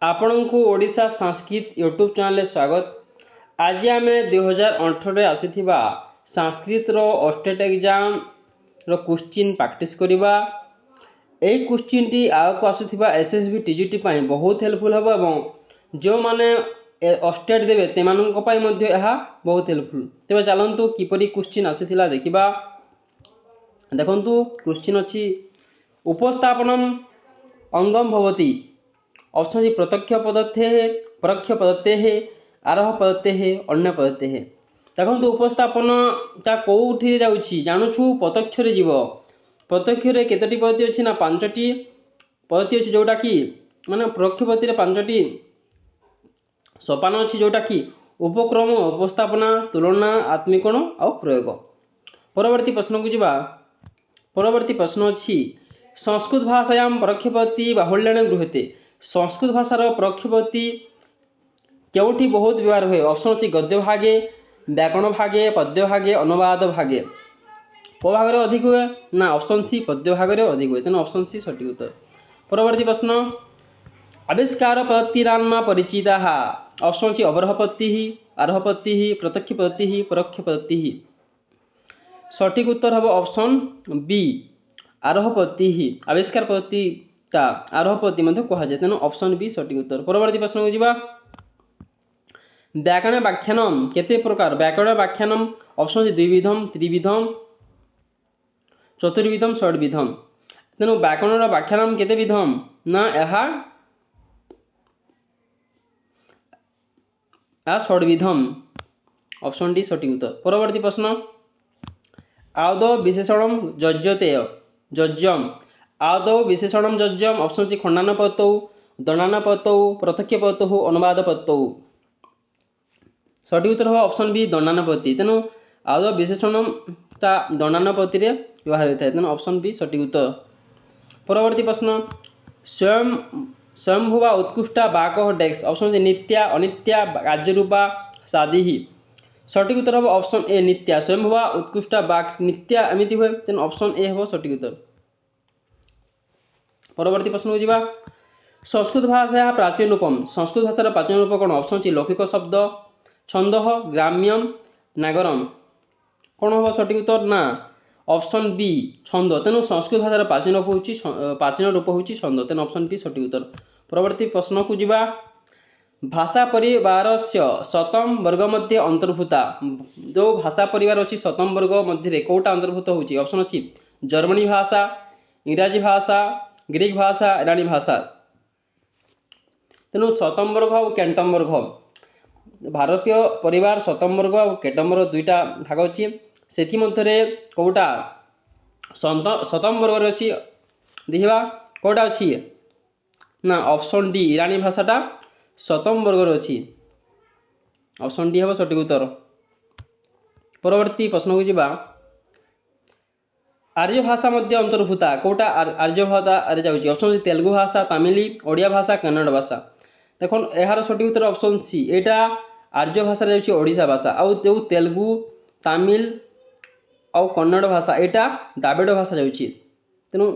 ଆପଣଙ୍କୁ ଓଡ଼ିଶା ସଂସ୍କୃତ ୟୁଟ୍ୟୁବ୍ ଚ୍ୟାନେଲରେ ସ୍ୱାଗତ। ଆଜି ଆମେ 2018ରେ ଆସିଥିବା ସଂସ୍କୃତର ଅଷ୍ଟେଟ୍ ଏକ୍ଜାମ୍ର କ୍ୱେଶ୍ଚିନ୍ ପ୍ରାକ୍ଟିସ୍ କରିବା। ଏହି କ୍ୱେଶ୍ଚିନ୍ଟି ଆଗକୁ ଆସୁଥିବା SSB TGT ପାଇଁ ବହୁତ ହେଲ୍ପଫୁଲ୍ ହେବ ଏବଂ ଯେଉଁମାନେ ଅଷ୍ଟେଟ୍ ଦେବେ ସେମାନଙ୍କ ପାଇଁ ମଧ୍ୟ ଏହା ବହୁତ ହେଲ୍ପଫୁଲ୍। ତେବେ ଚାଲନ୍ତୁ କିପରି କ୍ୱେଶ୍ଚିନ୍ ଆସିଥିଲା ଦେଖିବା। ଦେଖନ୍ତୁ କ୍ୱେଶ୍ଚିନ୍ ଅଛି, ଉପସ୍ଥାପନମ୍ ଅଙ୍ଗମ୍ ଭବତି। ऑप्शन सी प्रत्यक्ष पदत्ते परोक्ष पदत्ते आरह पदत्ते अन्य पदत्ते। देखो उपस्थापनटा कौटी जाऊँगी जानूँ प्रत्यक्ष जीव प्रत्यक्ष केतोटी पद्धति अच्छी ना 5टी पद्धति अच्छी जोटा कि माने परोक्ष पद्धति 5टी सोपान अच्छी जोटा कि उपक्रम उपस्थापना तुलना आत्मीकरण और प्रयोग। परवर्ती प्रश्न को जीवा। परवर्ती प्रश्न अच्छी संस्कृत भाषायां परोक्ष पद्धति बाहुल्येन गृह्यते। संस्कृत भाषार परोक्ष पद्धति केउठी बहुत व्यवहार हुए। ऑप्शन अच्छी गद्य भागे व्याकरण भागे पद्य भागे अनुवाद भागे। को भागे अधिक हुए ना ऑप्शन सी पद्य भागे अधिक हुए, तेना ऑप्शन सी सटीक उत्तर। परवर्ती प्रश्न आविष्कार पद्धतिरान्मा परिचिता। ऑप्शन सी अवरोह पद्धति आरोह पद्धति प्रत्यक्ष पद्धति परोक्ष पद्धति। सटीक उत्तर हम ऑप्शन बी आरोह पद्धति। आविष्कार पद्धति आरोह पद्धति मध्य कहुए, तेणु ऑप्शन बी सटीक उत्तर। परवर्ती प्रश्न को जीवा। व्याकरण व्याख्यानम केते प्रकार। व्याकरण व्याख्यानम ऑप्शन सी द्विविधम त्रिविधम चतुर्विधम षड्विधम। तेणु व्याकरण व्याख्यानम केते विधम ना यह षड्विधम, ऑप्शन डी सटीक उत्तर। परवर्ती प्रश्न आदौ विशेषणम जज्यते जज्यम। आदौ विशेषणम जज्यम ऑप्शन सी खंडान पत्तौ दंडान पत्तौ प्रत्यक्ष पत्तौ अनुवाद पत्तौ। सटीक उत्तर हो ऑप्शन बी दंडान पत्ति। तेणु आदौ विशेषणम दंडान पत्ति व्यवहार होता है, तेणु ऑप्शन बी सटीक उत्तर। परवर्ती प्रश्न स्वयंभुवा उत्कृष्टा बाक डेक्स। ऑप्शन सी नित्या अनित्या कार्यरूपा सादी। सटीक उत्तर हम ऑप्शन ए नित्या। स्वयंभुवा उत्कृष्टा बाक नित्या एमती हुए, तेणु ऑप्शन ए हम सटीक उत्तर। परवर्ती प्रश्न को जीवा। संस्कृत भाषा प्राचीन रूपम। संस्कृत भाषार प्राचीन रूप कौन। ऑप्शन सी लौकिक शब्द छंद ग्राम्यम नागरम। कौन हम सटीक उत्तर ना ऑप्शन बी छंद। तेणु संस्कृत भाषार प्राचीन रूप हूँ छंद, तेणु ऑप्शन बी सटीक उत्तर। परवर्ती प्रश्न को जीवा। भाषा परिवार से शतम वर्ग मध्य अंतर्भूता। जो भाषा परिवार अच्छी शतम वर्ग मध्य कौटा अंतर्भूत होची। ऑप्शन अच्छी जर्मनी भाषा इंग्राजी भाषा ग्रीक भाषा ईरानी भाषा। तेणु शतम वर्ग और कैंटम वर्ग भारतीय परिवार शतम वर्ग और कैटम वर्ग दुईटा भाग अच्छी से कौटा शतम वर्ग अच्छी देखा कौटा अच्छी ना ऑप्शन डी ईरानी भाषाटा शतम वर्ग अच्छी, ऑप्शन डी हम सटीक उत्तर। परवर्ती प्रश्न को जीवा। आर्य भाषा मध्य अंतर्भूता कौटा आर्य भाषा जाऊँगी। ऑप्शन सी तेलुगु भाषा तमिल ओडिया भाषा कन्नड़ भाषा। देखो यार सटीक उत्तर ऑप्शन सी एटा आर्य भाषा जाऊँगी ओडिशा भाषा आउ जो तेलुगु तमिल और कन्नड़ भाषा यहाँ द्राविड़ भाषा जाऊँगी, तेणु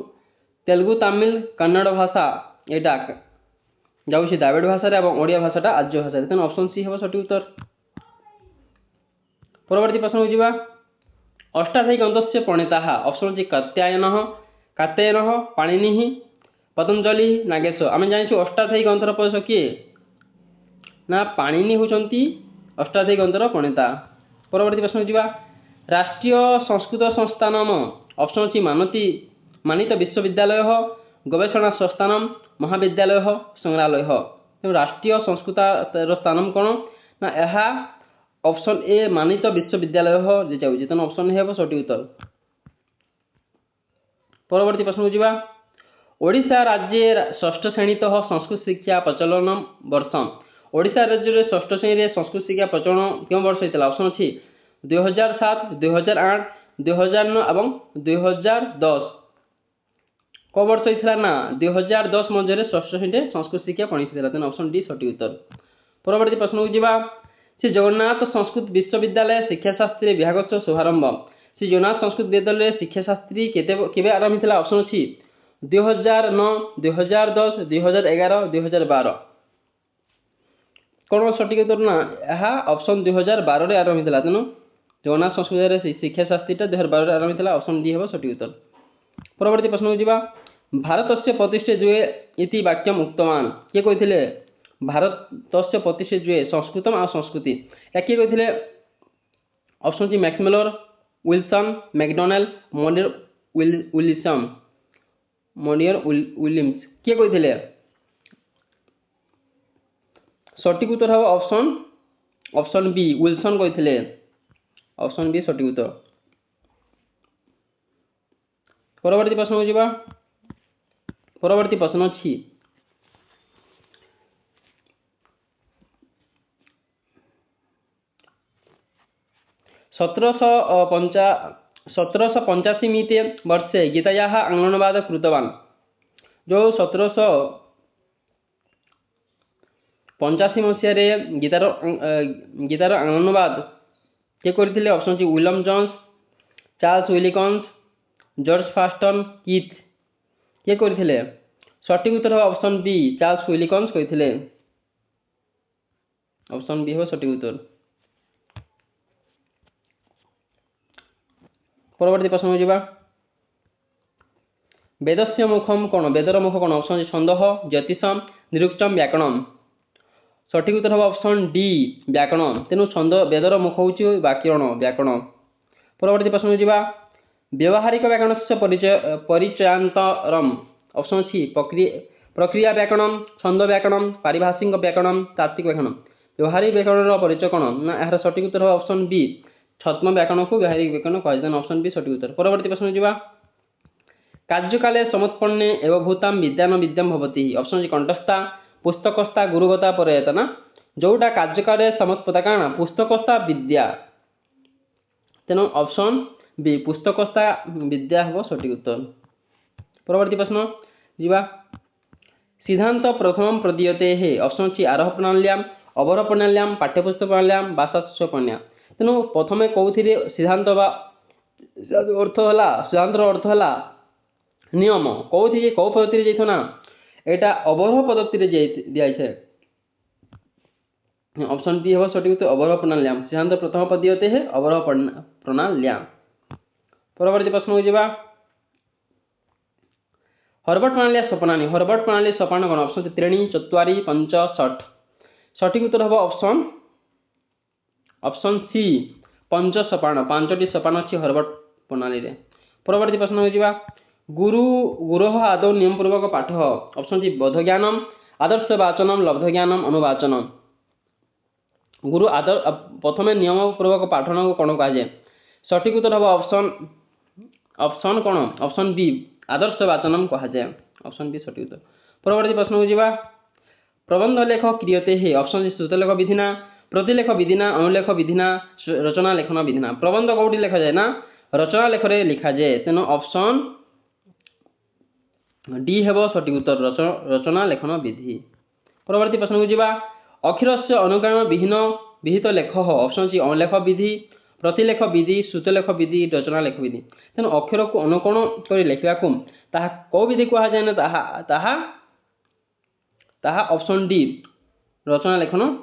तेलुगु तमिल कन्नड़ भाषा यहाँ जाऊँगी द्राविड़ भाषा और ओडिया भाषाटा आर्य भाषा, तेणु ऑप्शन सी हम सटीक उत्तर। परवर्ती प्रश्न को जीवा। अष्टाध्यायी ग्रंथस्य प्रणेता। Option C Katyayan Panini Patanjali Nagesh. आम जानी अष्टाध्यायी ग्रंथर प्रकाशक किए ना पाणिनि होती अष्टाध्यायी ग्रंथर प्रणेता। परवर्ती प्रश्न जीवा। राष्ट्रीय संस्कृत संस्थान। ऑप्शन सी मानित विश्वविद्यालय गवेषणा संस्थान महाविद्यालय संग्रहालय। तो राष्ट्रीय संस्कृत स्थान कौन ना यह ऑप्शन ए मानित विश्वविद्यालय जाऊँगी, तेना ऑप्शन ए हम सटीक उत्तर। परवर्ती प्रश्न को जीवा। ओडिशा राज्य षष्ठ श्रेणी संस्कृत शिक्षा प्रचलन वर्षम। ओडिशा राज्य में षष्ठ श्रेणी संस्कृत शिक्षा प्रचलन क्यों वर्ष होता। ऑप्शन अच्छी 2007 2008 2009 और 2010। कौ वर्ष होता ना 2010 मध्य षष्ठ श्रेणी संस्कृत शिक्षा पढ़ी, तेना ऑप्शन डी सटीक उत्तर। परवर्ती प्रश्न को जीवा। श्री जगन्नाथ संस्कृत विश्वविद्यालय शिक्षाशास्त्री विभाग शुभारंभ। श्री जगन्नाथ संस्कृत विद्यालय शिक्षाशास्त्री केवे आरंभ होता। ऑप्शन अच्छी 2009 2010 2011 2012। कौन सठिक उत्तर ना यह ऑप्शन 2012 आरंभ होता तेणु जगन्नाथ संस्कृत शिक्षा शास्त्रीटा 2012 आरंभ होता ऑप्शन डी हम सठिक उत्तर। परवर्ती प्रश्न को जीवा भारत से प्रतिष्ठे जुए इति वाक्यम उक्तवान किए कहते भारत से प्रतिष्ठे जुए संस्कृतम आ संस्कृति या किए कहते ऑप्शन सी मैक्सवेलर विल्सन मैकडोनाल्ड मोनियर विलियम्स किए कहते सठिक उत्तर हम ऑप्शन बी विल्सन कहते ऑप्शन बी सठिक उत्तर। परवर्ती प्रश्न को जीवा परवर्ती प्रश्न अच्छी 1785 वर्षे गीतायाः अनुवाद कृतवान् जो 1785 मसीह गीतार अनुवाद किए करथिले option C William Jones Charles Wilkins George फास्टन कीथ किए करथिले सठिक उत्तर ऑप्शन बी चार्ल्स विलिकन्स कहथिले ऑप्शन बी हो सठिक उत्तर। परवर्ती प्रश्न जीवा वेदस्य मुखम कौन वेदर मुख कौन ऑप्शन छंद ज्योतिषम निरुक्तम व्याकरण सठिक उत्तर हम ऑप्शन डी व्याकरण तेणु छंद वेदर मुख हूँ व्याकरण। परवर्ती प्रश्न जीवा व्यावहारिक व्याकरण से परिचयांतरम ऑप्शन सी प्रक्रिया व्याकरण छंद व्याकरण पारिभाषिक व्याकरण तात्विक व्याकरण व्यावहारिक व्याकरण परिचय कौन ना यार सठिक उत्तर ऑप्शन बी छद्म व्याकरण को व्यावहारिक व्याकरण कहुए ऑप्शन बी सठिक उत्तर। परवर्ती प्रश्न जीवा कार्यकाले समुत्पन्ने एवं भूताम विद्यान विद्याम भवती ऑप्शन सी कंठस्था पुस्तकस्था गुरुगता परयतना जोटा कार्यकाले समुत्पत्ता काण पुस्तकस्था विद्या तेणु ऑप्शन बी पुस्तकस्था विद्या हम सठिक उत्तर। परवर्ती प्रश्न जीवा सिद्धांत प्रथम प्रदीयते है ऑप्शन सी आरोह प्रणाल्याम अवरोह प्रणाल्याम पाठ्यपुस्तक प्रणाल्याम भाषा प्रणाल्या तेणु प्रथमे कौथि सिद्धांत अर्थ है नियम कौथि कौ पद्धति जाइना यहाँ अवरोह पद्धति दिखाई ऑप्शन डी हम सठिक उत्तर अवरोह प्रणाल्याम सिद्धांत प्रथम पद्धति है अवरोह प्रणाल्याम। परवर्ती प्रश्न को जीवा हर्बर्ट प्रणाली सोपानी हर्बर्ट प्रणाली सोपान कौन ऑप्शन त्रीणी चत्वारी पंच षठ सठिक उत्तर हम ऑप्शन सी पंच सोपान पांचटी सोपान अच्छी हर्बर्ट प्रणाली रे। परवर्ती प्रश्न हो जीवा गुरोह आदौ नियमपूर्वक पाठ ऑप्शन सी बोध ज्ञानम आदर्श वाचनम लब्ध ज्ञानम अनुवाचनम गुरु आदर प्रथमे नियमपूर्वक पाठन को कौन कहुए सठिक उत्तर हम ऑप्शन कौन ऑप्शन बी आदर्श वाचनम कहुए ऑप्शन बी सठिक उत्तर। परवर्ती प्रश्न को जीवा प्रबंध लेख क्रियते है ऑप्शन सी श्रुतलेख विधिना प्रतिलेख विधिना अनुलेख विधिना रचना लेखन विधिना प्रबंध कौटी लिखा जाए ना रचना लेखरे लिखा जाए तेणु ऑप्शन डी हेब सठिक उत्तर रचना लेखन विधि। परवर्ती प्रश्न को जीवा अक्षर से अनुकरण विहित लेख ऑप्शन सी अनुलेख विधि प्रतिलेख विधि श्रुतलेख विधि रचना लेख विधि तेणु अक्षर को अनुकरण कर लिखा कौ विधि कहुए ना ताहा ऑप्शन डी रचना लेखन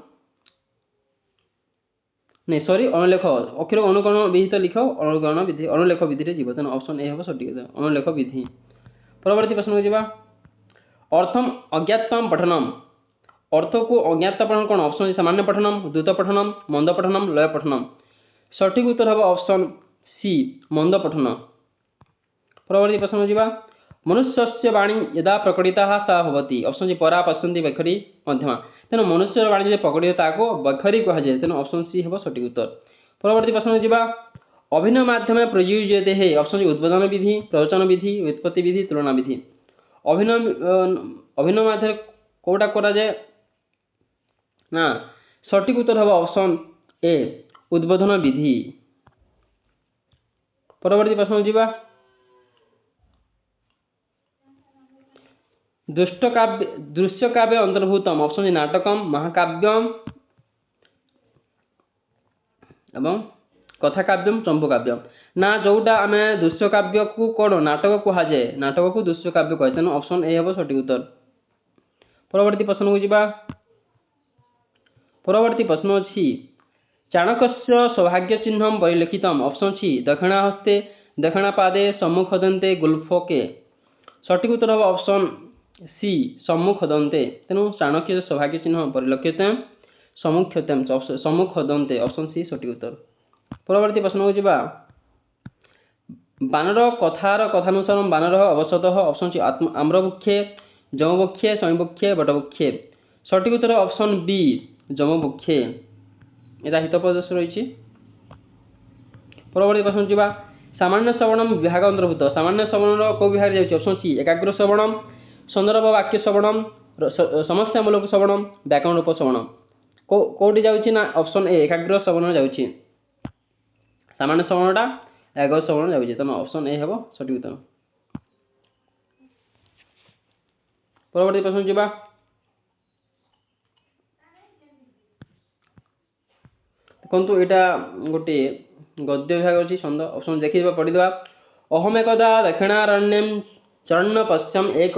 नहीं सॉरी अनुलेख अक्षर अनुकरण विहित लिख अनुकरण विधि अनुलेख विधि जीव तेणु ऑप्शन ए हम सठिक अनुलेख विधि। परवर्ती प्रश्न को जीवा अर्थम अज्ञातम पठनम अर्थ को अज्ञात पठन कौन ऑप्शन सामान्य पठनम द्रुत पठनम मंद पठनम लय पठनम सठिक उत्तर हम ऑप्शन सी मंद पठन। परवर्ती प्रश्न को जीवा मनुष्य वाणी यदा प्रकटिता सा होती ऑप्शन सी परा पश्यंती वैखरी मध्यमा तेणु मनुष्य वाणी जो प्रकटित ताको वैखरी कहुए तेणु ऑप्शन सी हम सठिक उत्तर। परवर्ती प्रश्न को जीवा अभिनय माध्यम प्रयुज्यते है ऑप्शन सी उद्बोधन विधि प्रवचन विधि व्युत्पत्ति विधि तुलना विधि अभिनय माध्यम कौटा करा जाए ना सठिक उत्तर हम ऑप्शन ए उद्बोधन विधि। परवर्ती प्रश्न को जीवा दृश्य काव्य अंतर्भूतम ऑप्शन सी नाटकम महाकाव्यम एवं कथा काव्यम चंपू काव्यम ना जोटा आम दृश्य काव्य को कौन नाटक कहुए नाटक को दृश्य काव्य कहे तेणु ऑप्शन ए हम सठिक उत्तर। परवर्ती प्रश्न को जीवा परवर्ती प्रश्न अच्छी चाणक्यस्य सौभाग्य चिह्न परिलिखित ऑप्शन सी दक्षिणाहस्ते दक्षिणापादे सम्मुखदन्ते गुल्फके सठिक उत्तर हम ऑप्शन सी सम्मुखदन्ते तेणु चाणक्य सौभाग्य चिह्न परिलक्षित सम्मुखदन्ते ऑप्शन सी सठिक उत्तर। परवर्ती प्रश्न को जिबा बानर कथार कथानुसार बानर अवसतः ऑप्शन सी आम्रवृक्षे जमवृक्षे शमीवृक्षे बटवृक्षे सठिक उत्तर ऑप्शन बी जमवृक्षे एटा हितोपदेश रही। परवर्ती प्रश्न जीवा सामान्य श्रवणम विभाग अंतर्भूत सामान्य श्रवण कौ विभाग जाउछि ऑप्शन सी एकाग्र श्रवणम संदर्भ वाक्य श्रवणम समस्यामूलक श्रवणम व्याकरण रूप श्रवणम कोटी जाउछि ना ऑप्शन ए एकाग्र श्रवण जाउछि सामान्य श्रवणटा एकाग्र श्रवण जाउछि तनो ऑप्शन ए हेबो सठिक उत्तर। परवर्ती प्रश्न जीवा देखो यहाँ गोटे गद्य विभाग अच्छी छंद ऑप्शन देखा पढ़ीदा अहम एकदा दक्षिणारण्यम चरण पश्यम एक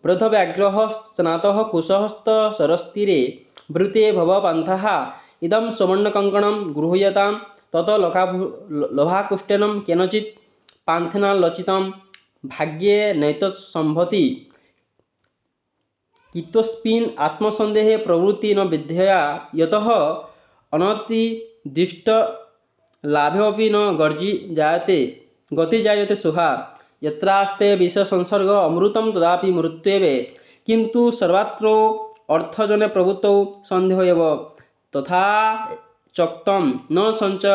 वृद्ध व्याघ्र स्नातः कुशहस्त सरस्तीरे वृते भव पंथा इदम सुवर्ण कंकणम गृह्यतां तत लोभाकुष्टेन केनचित् पांथेना लचितं भाग्ये नैतत्संभति कितस्मिन् आत्मसंदेहे प्रवृत्ति न विद्यया यतः अनतिदिष्ट लाभेऽपि न गर्जी जायते गति जायते शुभा यत्रास्ते विष संसर्ग अमृतम तदापि मृत्युव किंतु सर्वत्र अर्थजने प्रवृत्तौ संदेह एव तथा चक्तम न संच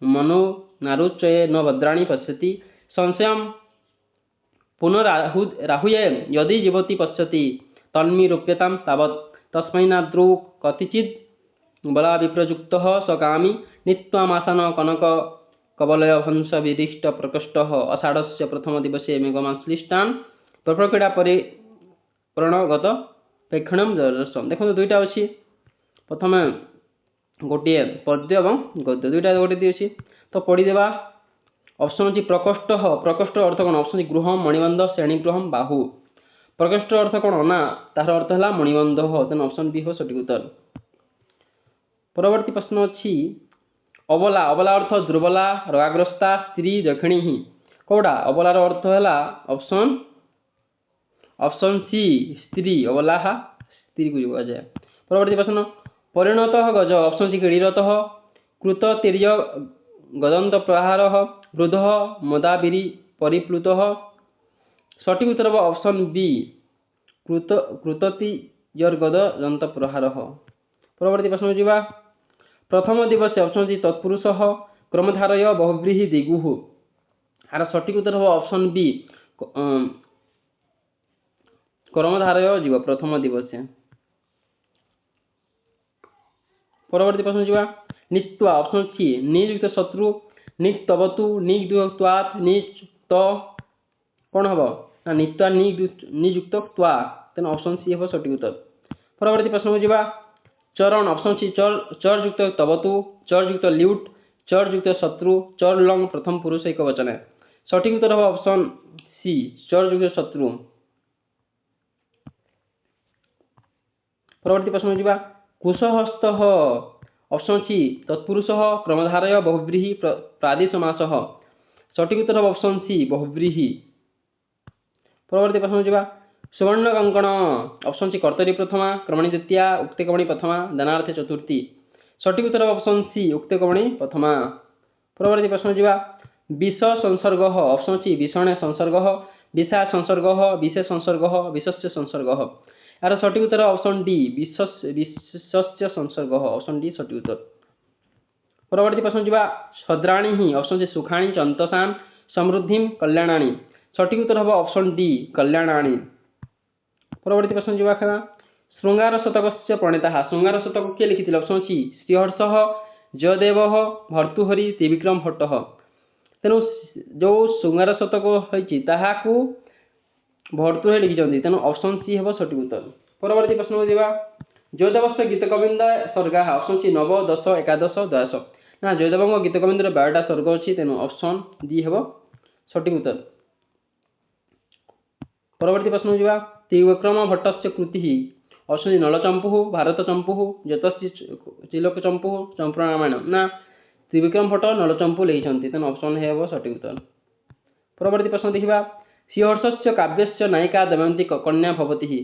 मनो नारुचये न भद्राणि पश्यति संशयं पुनराहुये यदि जीवति पश्यति तन्मी रूप्यतां तावत् तस्मै नाद्रौ कतिचित् बला विप्रयुक्तः सकामी नित्यमासन कनक कवलय हंस विदिष्ट प्रकोष्ठ आषाढ़स्य प्रथम दिवसे मेघमाश्लिष्टान प्रप्रकीड़ा परिप्रणगत प्रेक्षणम जरसम देखो दुईटा अच्छी प्रथम गोटे पद्य और गद्य दुईटा गोटे दिए तो पढ़ीदेवा ऑप्शन अच्छी प्रकोष्ठ प्रकोष्ठ अर्थ कौन ऑप्शन गृह मणिबंध श्रेणीगृह बाहु प्रकोष्ठ अर्थ कौन ना तार अर्थ है मणिबंध तेना ऑप्शन बी हो सठिक उत्तर। परवर्ती प्रश्न अच्छी अबला अबला अर्थ दुर्बला रोगाग्रस्ता स्त्री दक्षिणी ही कौटा अबलार अर्थ है ऑप्शन सी स्त्री अबला स्त्री को जाए। परवर्ती प्रश्न परिणत गज ऑप्शन सी क्रीडत कृत तीर्य गदंत प्रहार वृद्ध मदाबिरी परिप्लुत सठिक उत्तर ऑप्शन बी कृततीर्यगद दंत प्रहार। परवर्ती प्रश्न जीवा प्रथम दिवस ऑप्शन सी तत्पुरुष क्रमधारय बहुव्रीहि दिगु आर सठिक उत्तर हो ऑप्शन बी क्रमधारय जीव प्रथम दिवस। परवर्ती प्रश्न जीवा नित्वा ऑप्शन सी नियुक्त शत्रु नितवतु नियुक्त्वात् नियुक्त कौन हम ना नित्वा नियुक्त त्वा तेना ऑप्शन सी हे सठिक उत्तर। परवर्ती प्रश्न जीवा चरण ऑप्शन सी चर युक्त तवतु चर युक्त ल्यूट चर युक्त शत्रु चर लंग प्रथम पुरुष एक वचन है सठिक उत्तर हो ऑप्शन सी चर युक्त शत्रु। परवर्ती प्रश्न जीवा कुशहस्त ऑप्शन सी तत्पुरुष क्रमधारय बहुव्रीहि प्रादि समास सठिक उत्तर हो ऑप्शन सी बहुव्रीहि। परवर्ती प्रश्न जीवा सुवर्ण कंकण ऑप्शन सी कर्तरी प्रथमा क्रमणी द्वितीया उक्तकमणी प्रथमा दानार्थे चतुर्थी सठिक उत्तर ऑप्शन सी उक्तकमणी प्रथमा। परवर्ती प्रश्न जीवा विष संसर्ग ऑप्शन सी विषणे संसर्ग विषा संसर्ग विषे संसर्ग विषस्य संसर्ग यार सठिक उत्तर ऑप्शन डी विषस्य संसर्ग ऑप्शन डी सठिक उत्तर। परवर्ती प्रश्न जीवा छद्राणी ही ऑप्शन सी सुखाणी चंतसान समृद्धि कल्याणाणी सठिक उत्तर हम ऑप्शन डी कल्याणाणी। परवर्ती प्रश्न जीवा श्रृंगार शतक प्रणेता श्रृंगार शतक किए लिखी ऑप्शन सी श्रीहर्ष जयदेव भर्तृहरि त्रिविक्रम भट्ट तेणु जो श्रृंगार शतक होती भर्तृहरि लिखिं तेणु ऑप्शन सी हम सठिक उत्तर। परवर्ती प्रश्न जीवा जयदेव गीत गोविंद सर्गा ऑप्शन सी 9 10 11 12 ना जयदेव गीत गोविंद 12टा सर्ग अच्छी तेणु ऑप्शन डी हम सठिक उत्तर। परवर्ती प्रश्न जीवा त्रिविक्रम भट्ट कृति ऑप्शन सी नलचंपू भारत चंपू जतश्री चिलोक चंपू चंपूर्ण रामायण ना त्रिविक्रम भट्ट नलचंपू लिखिछन्ति तेन ऑप्शन हे हेबो सठिक उत्तर। परवर्ती प्रश्न देखिबा श्रीहर्षस्य काव्यस्य नायिका दमयंती कन्या भवति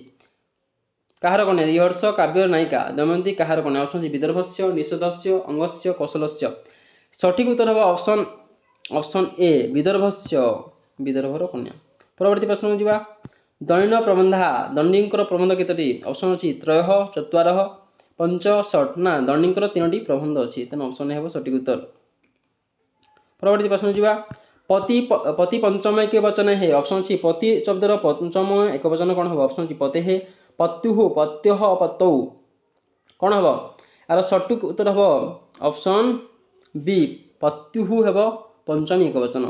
कहार कन्या श्रीहर्ष काव्य नायिका दमयंती कहार कन्या ऑप्शन सी विदर्भस्य निषदस्य अंगस्य कौशलस्य सठिक उत्तर हेबो ऑप्शन ए विदर्भर कन्या। परवर्ती प्रश्न ଯିବା दण्ड प्रबंधा दंडींकर प्रबंध केतोटी ऑप्शन अछि त्रयः चत्वारः पंच षट ना दंडींकर तीनोटी प्रबंध अछि तेन ऑप्शन हेबो सठिक उत्तर। परवर्ती प्रश्न ଯିବା पति पंचम एक वचन है ऑप्शन अछि पति शब्दर पंचम एक वचन कोन हेबो ऑप्शन अछि पतेः पत्युः पत्योः पतौ कोन हेबो आर सठिक उत्तर हेबो ऑप्शन बी पत्युः हेबो पंचम एक वचन।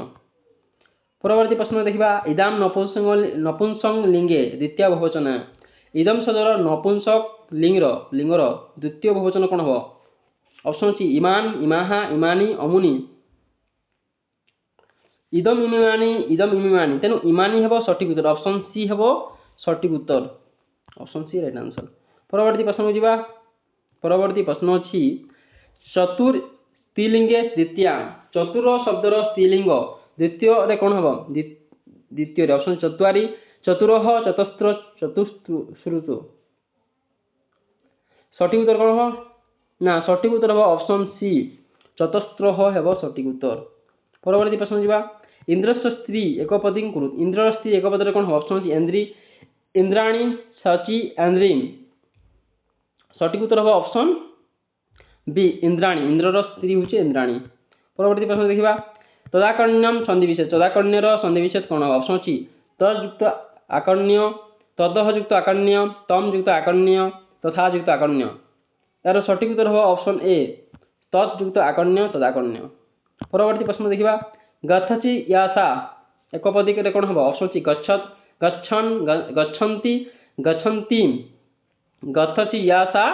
परवर्ती प्रश्न देखिबा इदाम नपुंसक लिंगे द्वितीय बहुवचन इदम शब्दर नपुंसक लिंगर द्वितीय बहुवचन कोन हेबो ऑप्शन अछि इमान इमाहा इमानी अमुनी इदम इमिमानी तेनु इमानी हेबो सठिक उत्तर ऑप्शन सी हेबो सठिक उत्तर ऑप्शन सी राइट आंसर। परवर्ती प्रश्न ଯିବା परवर्ती प्रश्न अछि चतुर स्त्रीलिंगे द्वितीय चतुर शब्दर स्त्रीलिंग द्वितीय रे कोन हेबो द्वितीय रे ऑप्शन चत्वारी चतुरः चतस्र चतुश्रुतु सठिक उत्तर कोन हेबो ना सठिक उत्तर हेबो ऑप्शन सी चतस्रः हेबो सठिक उत्तर। परवर्ती प्रश्न ଯିବା इंद्रस्य स्त्री एकपदी कुरुत इंद्रर स्त्री एकपद रे कोन हेबो ऑप्शन सी इंद्री इंद्राणी सची इंद्रीम सठिक उत्तर हेबो ऑप्शन बी इंद्राणी इंद्रर स्त्री होची इंद्राणी। परवर्ती प्रश्न देखिबा तदाकर्ण्यम संधिविच्छेद तदाकर्ण्यर संधिविच्छेद कोन हेबो ऑप्शन अछि तयुक्त आकर्ण्य तदह युक्त आकर्ण्य तम युक्त आकर्ण्य तथा युक्त आकर्ण्य यार सठिक उत्तर हेबो ऑप्शन ए तद युक्त आकर्ण्य तदाकर्ण्य। परवर्ती प्रश्न देखिबा गच्छति यासा एकपदी के कोन हेबो ऑप्शन अछि गच्छत गच्छन गच्छन्ति गच्छन्ति गच्छति यासा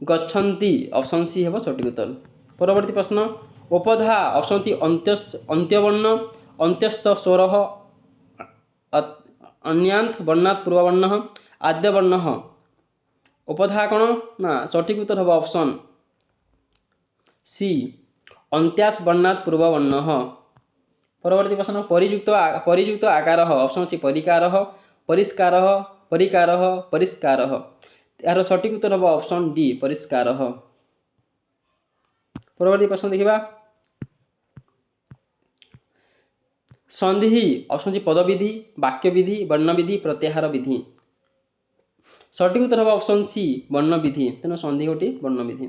गच्छन्ति ऑप्शन सी हेबो सठिक उत्तर। परवर्ती प्रश्न उपधा ऑप्शन सी अंत्यवर्ण अंत्यस्थ स्वरः अन्यांत वर्णात् पूर्ववर्णः आद्यवर्णः उपधा कोन ना सठिक उत्तर हेबो ऑप्शन सी अन्त्यात् वर्णात् पूर्ववर्णः। परवर्ती प्रश्न परियुक्त आकारः ऑप्शन सी परिकारः परिष्कारः परिकारः परिष्कारः यार सठिक उत्तर हेबो ऑप्शन डी परिष्कारः। परवर्ती प्रश्न देखिबा संधि ऑप्शन सी पदविधि वाक्यविधि वर्णविधि प्रत्याहार विधि सठिक उत्तर हेबो ऑप्शन सी वर्णविधि तेनो संधि होटी वर्णविधि।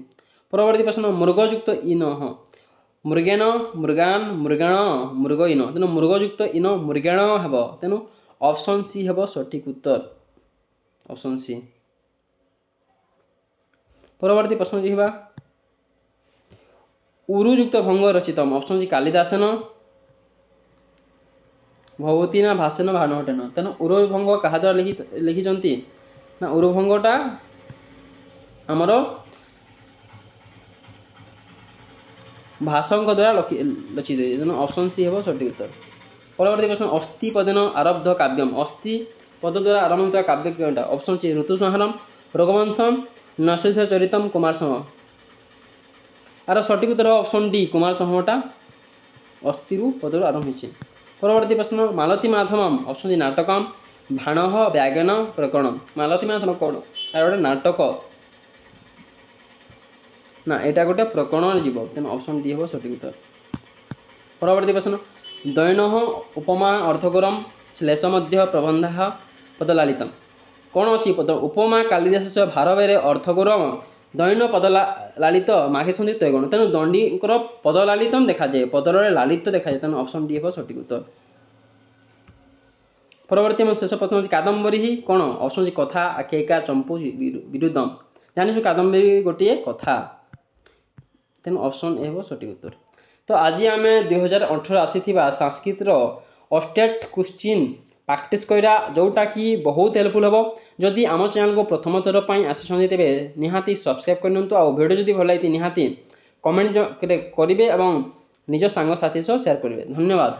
परवर्ती प्रश्न मृगयुक्त इनः मृगेण मृगान मृगाण मृगइन तेनो मृगयुक्त इन मृगाण हेबो तेनो ऑप्शन सी हेबो सठिक उत्तर ऑप्शन सी। परवर्ती प्रश्न देखिबा उरुयुक्त भंग रचितम ऑप्शन सी कालिदासन भवती ना भाषण भानुहटेन तेनो उरु भंग कहा द्वारा लिखिचंती ना उरु भंगटा हमरो भाषण द्वारा लिखि दे तेनो ऑप्शन सी हेबो सठिक उत्तर। परवर्ती प्रश्न अस्ति पदेन आरब्ध काव्यम अस्ति पद द्वारा आरंभ होता काव्य केटा ऑप्शन सी ऋतुसंहारम रघुवंशम नरसिंहचरितम कुमारसंभव आर सठिक उत्तर ऑप्शन डी कुमारसंभवटा अस्थिरु पदरु आरंभ होइछे। परवर्ती प्रश्न मालती माधवम ऑप्शन डी नाटकम भाणः व्याघ्न प्रकरण मालती माधव कोन आर गोटे नाटक ना एटा गोटे प्रकरण जीव तेन ऑप्शन डी हेबो सठिक उत्तर। परवर्ती प्रश्न दैनः उपमा अर्थगरम श्लेष मध्य प्रबंधः पदलालितम कोन अछि पद उपमा कालिदासस्य भारवेरे अर्थगरम दैन पदलालित माघे तैगुण तेणु दंडीकर पदलालितम देखा जाए पदर लालित देखा जाए तेणु ऑप्शन डी हेबो सठिक उत्तर। परवर्ती में शेष प्रश्न कादम्बरी कोन ऑप्शन सी कथा आख्यायिका चंपू विरुद्धम जानिछु कादम्बरी गोटे कथा तेणु ऑप्शन ए हेबो सठिक उत्तर। तो आज आम 2018 आसीथिबा संस्कृत रो ऑस्टेट क्वेश्चन प्रैक्टिस करा जोटा कि बहुत हेल्पफुल हेबो जदि आम चैनल को प्रथम थर पई आसीछन्ती तेबे निहाती सब्सक्राइब करनंतु आ वीडियो जदि भल लागिति निहाती कमेंट करिवे एवं निज सांग साथी सह शेयर करिवे। धन्यवाद।